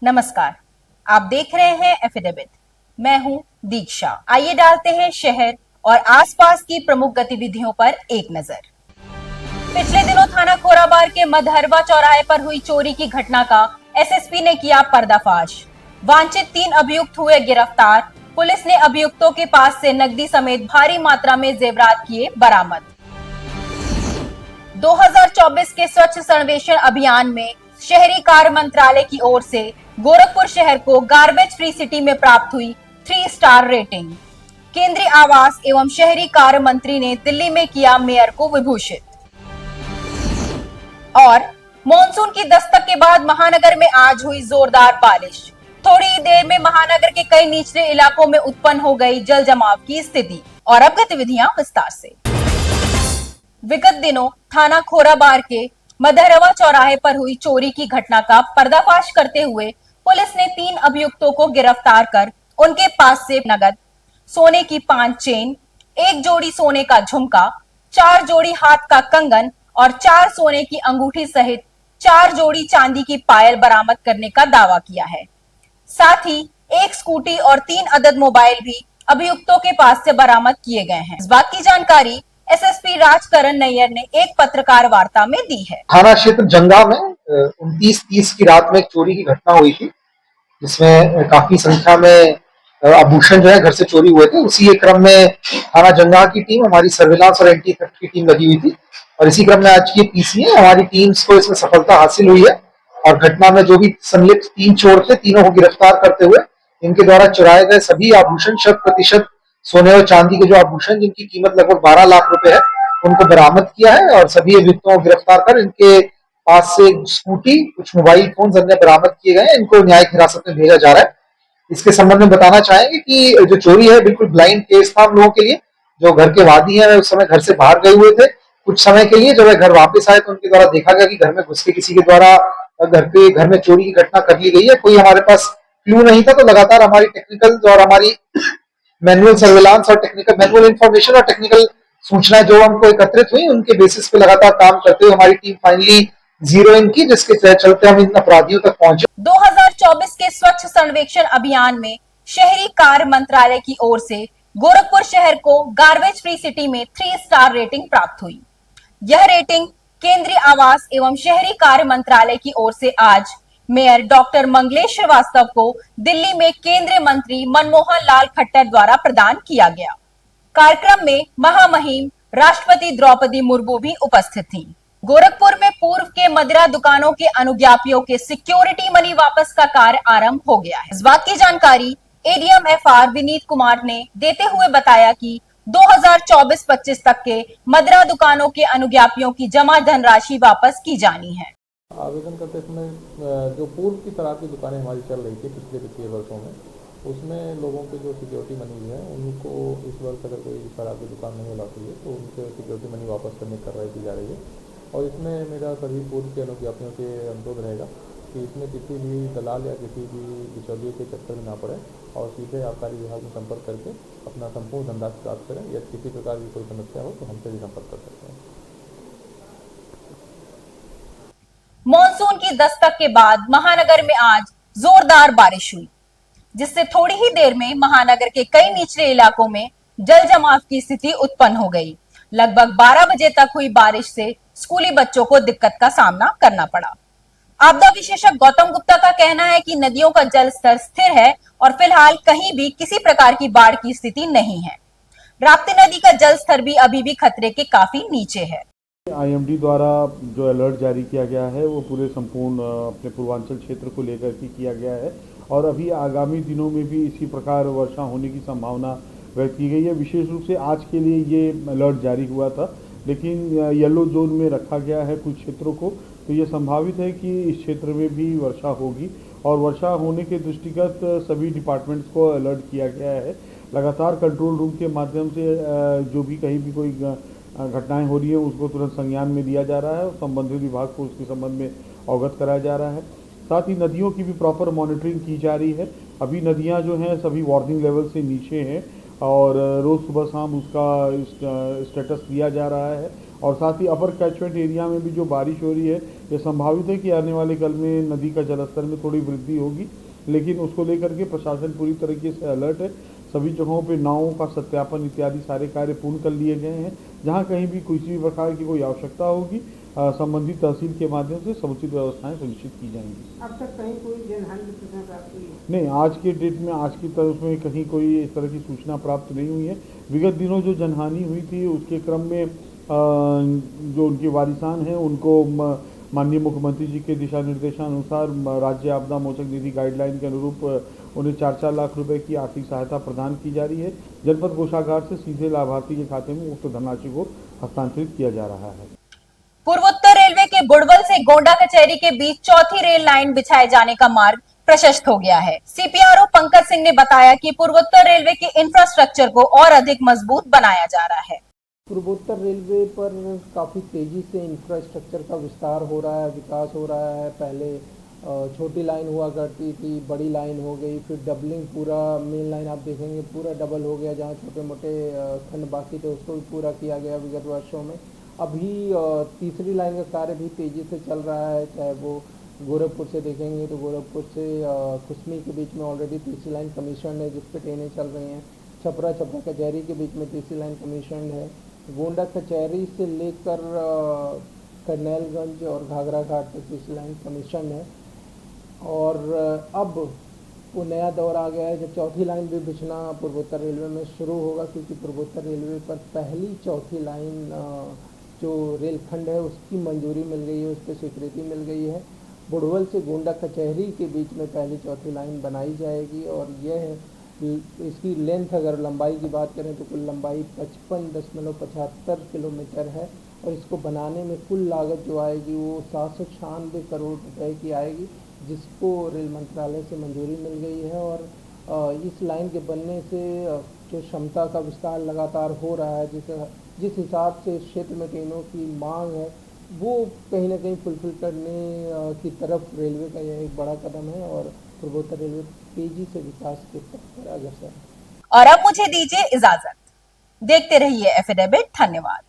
नमस्कार, आप देख रहे हैं एफिडेविट। मैं हूं दीक्षा। आइए डालते हैं शहर और आसपास की प्रमुख गतिविधियों पर एक नजर। पिछले दिनों थाना खोराबार के मधरवा चौराहे पर हुई चोरी की घटना का एसएसपी ने किया पर्दाफाश। वांछित 3 अभियुक्त हुए गिरफ्तार। पुलिस ने अभियुक्तों के पास से नकदी समेत भारी मात्रा में जेवरात किए बरामद। 2024 के स्वच्छ सर्वेक्षण अभियान में शहरी कार्य मंत्रालय की ओर से गोरखपुर शहर को गार्बेज फ्री सिटी में प्राप्त हुई 3 स्टार रेटिंग। केंद्रीय आवास एवं शहरी कार्य मंत्री ने दिल्ली में किया मेयर को विभूषित। और मॉनसून की दस्तक के बाद महानगर में आज हुई जोरदार बारिश। थोड़ी ही देर में महानगर के कई निचले इलाकों में उत्पन्न हो गई जल जमाव की स्थिति। और अब गतिविधियां विस्तार से। विगत दिनों थाना खोराबार के मधरवा चौराहे पर हुई चोरी की घटना का पर्दाफाश करते हुए पुलिस ने 3 अभियुक्तों को गिरफ्तार कर उनके पास से नगद, सोने की 5 चेन, 1 जोड़ी सोने का झुमका, 4 जोड़ी हाथ का कंगन और 4 सोने की अंगूठी सहित 4 जोड़ी चांदी की पायल बरामद करने का दावा किया है। साथ ही 1 स्कूटी और 3 अदद मोबाइल भी अभियुक्तों के पास से बरामद किए गए हैं। इस बात की जानकारी एसएसपी राजकरण नैयर ने एक पत्रकार वार्ता में दी है। थाना क्षेत्र जंगा में 29-30 की रात में एक चोरी की घटना हुई थी, जिसमें काफी संख्या में आभूषण जो है घर से चोरी हुए थे। उसी एक क्रम में थाना जंगा की टीम, हमारी सर्विलांस और एंटी थेफ्ट की टीम लगी हुई थी और इसी क्रम में आज की पीसी है हमारी टीम्स को इसमें सफलता हासिल हुई है और घटना में जो भी संलिप्त 3 चोर थे, तीनों को गिरफ्तार करते हुए इनके द्वारा चुराए गए सभी आभूषण, 100% सोने और चांदी के जो आभूषण जिनकी कीमत लगभग 12 लाख रुपए है, उनको बरामद किया है और सभी अभियुक्तों को गिरफ्तार कर इनके पास से स्कूटी, कुछ मोबाइल फोन अन्य बरामद किए गए हैं। इनको न्यायिक हिरासत में भेजा जा रहा है। इसके संबंध में बताना चाहेंगे कि जो चोरी है बिल्कुल ब्लाइंड केस था हम लोगों के लिए। जो घर के वादी है उस समय घर से बाहर गए हुए थे। कुछ समय के लिए जब वह घर वापस आए तो उनके द्वारा देखा गया कि घर में घुस के किसी के द्वारा घर में चोरी की घटना कर ली गई है। कोई हमारे पास क्लू नहीं था, तो लगातार हमारी टेक्निकल और हमारी मैनुअल सर्विलांस और टेक्निकल मैनुअल इंफॉर्मेशन और टेक्निकल सूचना जो हमको एकत्रित हुई, उनके बेसिस पे लगातार काम करते हुए हमारी टीम फाइनली जीरो इन की, जिसके चलते हम इन अपराधियों तक पहुंचे। 2024 के स्वच्छ सर्वेक्षण अभियान में शहरी कार्य मंत्रालय की ओर से गोरखपुर शहर को गार्बेज फ्री सिटी में 3 स्टार रेटिंग प्राप्त हुई। यह रेटिंग केंद्रीय आवास एवं शहरी कार्य मंत्रालय की ओर से आज मेयर डॉक्टर मंगलेश श्रीवास्तव को दिल्ली में केंद्रीय मंत्री मनमोहन लाल खट्टर द्वारा प्रदान किया गया। कार्यक्रम में महामहिम राष्ट्रपति द्रौपदी मुर्मू भी उपस्थित थीं। गोरखपुर में पूर्व के मदिरा दुकानों के अनुज्ञापियों के सिक्योरिटी मनी वापस का कार्य आरंभ हो गया है। इस बात की जानकारी एडीएम एफआर विनीत कुमार ने देते हुए बताया कि 2024-25 तक के मदिरा दुकानों के अनुज्ञापियों की जमा धनराशि वापस की जानी है। आवेदन करते समय जो पूर्व की शराब की दुकानें हमारी चल रही थी पिछले वित्तीय वर्षों में, उसमें लोगों के जो सिक्योरिटी मनी है उनको इस वर्ष अगर कोई शराब की दुकान नहीं लौटी है तो उनके सिक्योरिटी मनी वापस करने की कार्रवाई की जा रही है। और इसमें मेरा सभी पूर्व के अनुज्ञापियों से अनुरोध रहेगा कि इसमें किसी भी दलाल या किसी भी बिचौलिए के चक्कर में ना पड़े और सीधे आबकारी विभाग में संपर्क करके अपना संपूर्ण धनराशि प्राप्त करें। यदि किसी प्रकार की कोई समस्या हो तो हमसे भी संपर्क कर सकते हैं। मॉनसून की दस्तक के बाद महानगर में आज जोरदार बारिश हुई, जिससे थोड़ी ही देर में महानगर के कई निचले इलाकों में जल जमाव की स्थिति उत्पन्न हो गई। लगभग 12 बजे तक हुई बारिश से स्कूली बच्चों को दिक्कत का सामना करना पड़ा। आपदा विशेषज्ञ गौतम गुप्ता का कहना है कि नदियों का जल स्तर स्थिर है और फिलहाल कहीं भी किसी प्रकार की बाढ़ की स्थिति नहीं है। राप्ती नदी का जल स्तर भी अभी भी खतरे के काफी नीचे है। आईएमडी द्वारा जो अलर्ट जारी किया गया है वो पूरे संपूर्ण अपने पूर्वांचल क्षेत्र को लेकर के किया गया है और अभी आगामी दिनों में भी इसी प्रकार वर्षा होने की संभावना व्यक्त की गई है। विशेष रूप से आज के लिए ये अलर्ट जारी हुआ था, लेकिन येलो जोन में रखा गया है कुछ क्षेत्रों को, तो ये संभावित है कि इस क्षेत्र में भी वर्षा होगी और वर्षा होने के दृष्टिगत सभी डिपार्टमेंट्स को अलर्ट किया गया है। लगातार कंट्रोल रूम के माध्यम से जो भी कहीं भी कोई घटनाएं हो रही है उसको तुरंत संज्ञान में दिया जा रहा है और संबंधित विभाग को उसके संबंध में अवगत कराया जा रहा है। साथ ही नदियों की भी प्रॉपर मॉनिटरिंग की जा रही है। अभी नदियां जो हैं सभी वार्निंग लेवल से नीचे हैं और रोज़ सुबह शाम उसका स्टेटस दिया जा रहा है। और साथ ही अपर कैचमेंट एरिया में भी जो बारिश हो रही है, ये संभावित है कि आने वाले कल में नदी का जलस्तर में थोड़ी वृद्धि होगी, लेकिन उसको लेकर के प्रशासन पूरी तरीके से अलर्ट है। सभी जगहों पे नावों का सत्यापन इत्यादि सारे कार्य पूर्ण कर लिए गए हैं। जहां कहीं भी किसी भी प्रकार की कोई आवश्यकता होगी, संबंधित तहसील के माध्यम से समुचित व्यवस्थाएं सुनिश्चित की जाएंगी। अब तक कहीं कोई जनहानि की सूचना प्राप्त हुई है? नहीं, आज के डेट में, आज की तरफ में कहीं कोई इस तरह की सूचना प्राप्त नहीं हुई है। विगत दिनों जो जनहानि हुई थी उसके क्रम में जो उनके वारिसान हैं उनको माननीय मुख्यमंत्री जी के दिशा निर्देशानुसार राज्य आपदा मोचक निधि गाइडलाइन के अनुरूप उन्हें 4-4 लाख रुपए की आर्थिक सहायता प्रदान की जा रही है। जनपद कोषागार से सीधे लाभार्थी के खाते में उक्त धनराशि को हस्तांतरित किया जा रहा है। पूर्वोत्तर रेलवे के बुड़वल से गोंडा कचहरी के बीच चौथी रेल लाइन बिछाए जाने का मार्ग प्रशस्त हो गया है। सीपीआरओ पंकज सिंह ने बताया कि पूर्वोत्तर रेलवे के इंफ्रास्ट्रक्चर को और अधिक मजबूत बनाया जा रहा है। पूर्वोत्तर रेलवे पर काफ़ी तेज़ी से इंफ्रास्ट्रक्चर का विस्तार हो रहा है, विकास हो रहा है। पहले छोटी लाइन हुआ करती थी, बड़ी लाइन हो गई, फिर डबलिंग, पूरा मेन लाइन आप देखेंगे पूरा डबल हो गया। जहाँ छोटे मोटे खंड बाकी थे उसको भी पूरा किया गया विगत वर्षों में। अभी तीसरी लाइन का कार्य भी तेज़ी से चल रहा है। चाहे वो गोरखपुर से देखेंगे तो गोरखपुर से कुसमी के बीच में ऑलरेडी तीसरी लाइन कमीशन है, जिस पे ट्रेनें चल रही हैं। छपरा कचहरी के बीच में तीसरी लाइन कमीशन है। गोंडा कचहरी से लेकर करनैलगंज और घाघरा घाट तक तीसरी लाइन कमीशन है। और अब वो नया दौर आ गया है जब चौथी लाइन भी बिछना पूर्वोत्तर रेलवे में शुरू होगा, क्योंकि पूर्वोत्तर रेलवे पर पहली चौथी लाइन जो रेलखंड है उसकी मंजूरी मिल गई है, उस पर स्वीकृति मिल गई है। बुड़वल से गोंडा कचहरी के बीच में पहली चौथी लाइन बनाई जाएगी और यह है इसकी लेंथ, अगर लंबाई की बात करें तो कुल लंबाई 55.75 किलोमीटर है। और इसको बनाने में कुल लागत जो आएगी वो 796 करोड़ रुपए की आएगी, जिसको रेल मंत्रालय से मंजूरी मिल गई है। और इस लाइन के बनने से जो क्षमता का विस्तार लगातार हो रहा है, जिस हिसाब से इस क्षेत्र में ट्रेनों की मांग है, वो कहीं ना कहीं फुलफिल करने की तरफ रेलवे का यह एक बड़ा कदम है और पूर्वोत्तर रेलवे तेजी से विकास की तरफ अग्रसर है। और अब मुझे दीजिए इजाजत। देखते रहिए एफिडेविट। धन्यवाद।